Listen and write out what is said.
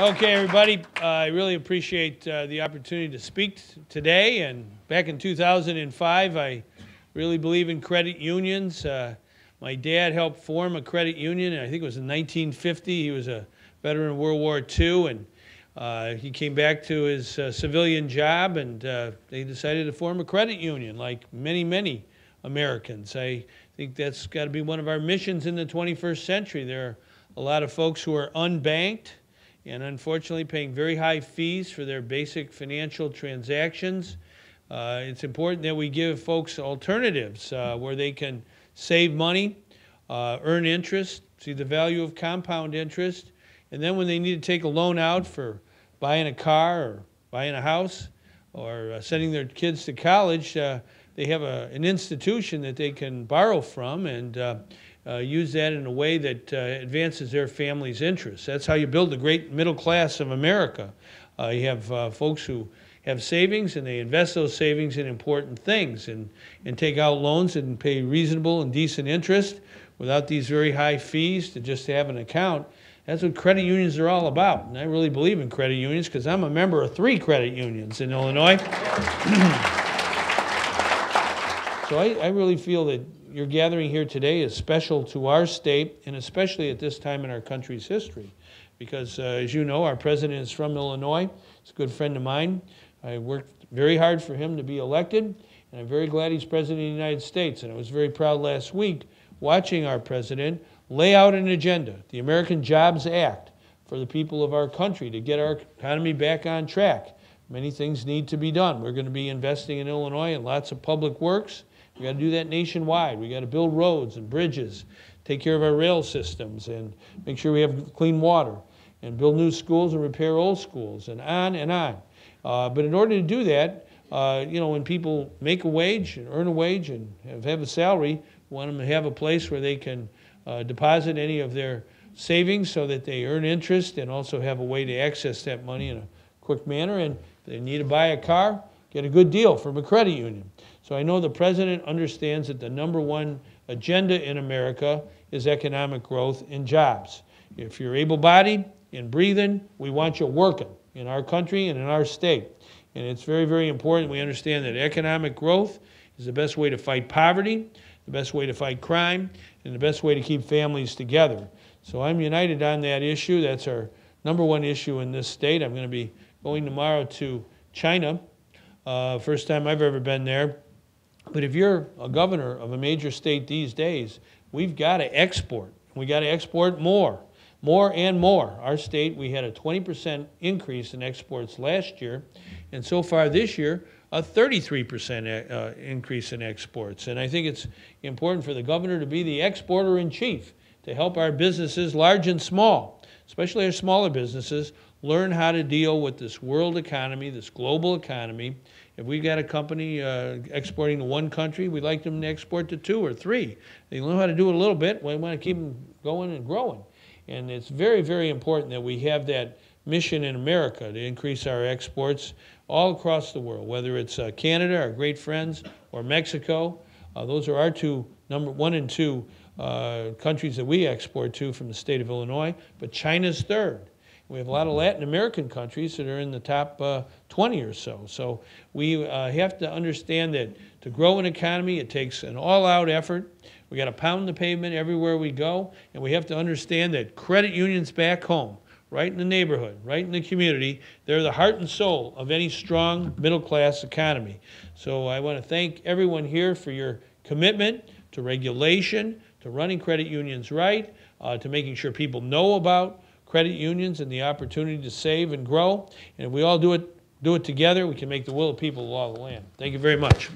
Okay, everybody, I really appreciate the opportunity to speak today. And back in 2005, I really believe in credit unions. My dad helped form a credit union, and I think it was in 1950. He was a veteran of World War II, and he came back to his civilian job, and they decided to form a credit union, like many, many Americans. I think that's got to be one of our missions in the 21st century. There are a lot of folks who are unbanked and unfortunately paying very high fees for their basic financial transactions. It's important that we give folks alternatives where they can save money, earn interest, see the value of compound interest, and then when they need to take a loan out for buying a car or buying a house or sending their kids to college, they have an institution that they can borrow from and use that in a way that advances their family's interests. That's how you build the great middle class of America. You have folks who have savings, and they invest those savings in important things and take out loans and pay reasonable and decent interest without these very high fees to just have an account. That's what credit unions are all about. And I really believe in credit unions because I'm a member of 3 credit unions in Illinois. So I really feel that your gathering here today is special to our state, and especially at this time in our country's history. Because, as you know, our president is from Illinois. He's a good friend of mine. I worked very hard for him to be elected, and I'm very glad he's president of the United States. And I was very proud last week watching our president lay out an agenda, the American Jobs Act, for the people of our country to get our economy back on track. Many things need to be done. We're going to be investing in Illinois in lots of public works. We got to do that nationwide. We got to build roads and bridges, take care of our rail systems, and make sure we have clean water, and build new schools and repair old schools, and on and on. But in order to do that, when people make a wage and earn a wage and have a salary, we want them to have a place where they can deposit any of their savings so that they earn interest and also have a way to access that money in a quick manner. And if they need to buy a car, get a good deal from a credit union. So I know the president understands that the #1 agenda in America is economic growth and jobs. If you're able-bodied and breathing, we want you working in our country and in our state. And it's very, very important we understand that economic growth is the best way to fight poverty, the best way to fight crime, and the best way to keep families together. So I'm united on that issue. That's our #1 issue in this state. I'm going to be going tomorrow to China. First time I've ever been there. But if you're a governor of a major state these days, we've got to export. We got to export more and more. Our state, we had a 20% increase in exports last year, and so far this year, a 33% increase in exports. And I think it's important for the governor to be the exporter-in-chief to help our businesses, large and small, especially our smaller businesses, learn how to deal with this world economy, this global economy. If we've got a company exporting to one country, we'd like them to export to 2 or 3. They know how to do it a little bit. We want to keep them going and growing. And it's very, very important that we have that mission in America to increase our exports all across the world, whether it's Canada, our great friends, or Mexico. Those are our #1 and 2 countries that we export to from the state of Illinois, but China's 3rd. We have a lot of Latin American countries that are in the top 20 or so. So we have to understand that to grow an economy, it takes an all-out effort. We got to pound the pavement everywhere we go, and we have to understand that credit unions back home, right in the neighborhood, right in the community, they're the heart and soul of any strong middle-class economy. So I want to thank everyone here for your commitment to regulation, to running credit unions right, to making sure people know about credit unions and the opportunity to save and grow. And if we all do it together, we can make the will of people law of the land. Thank you very much.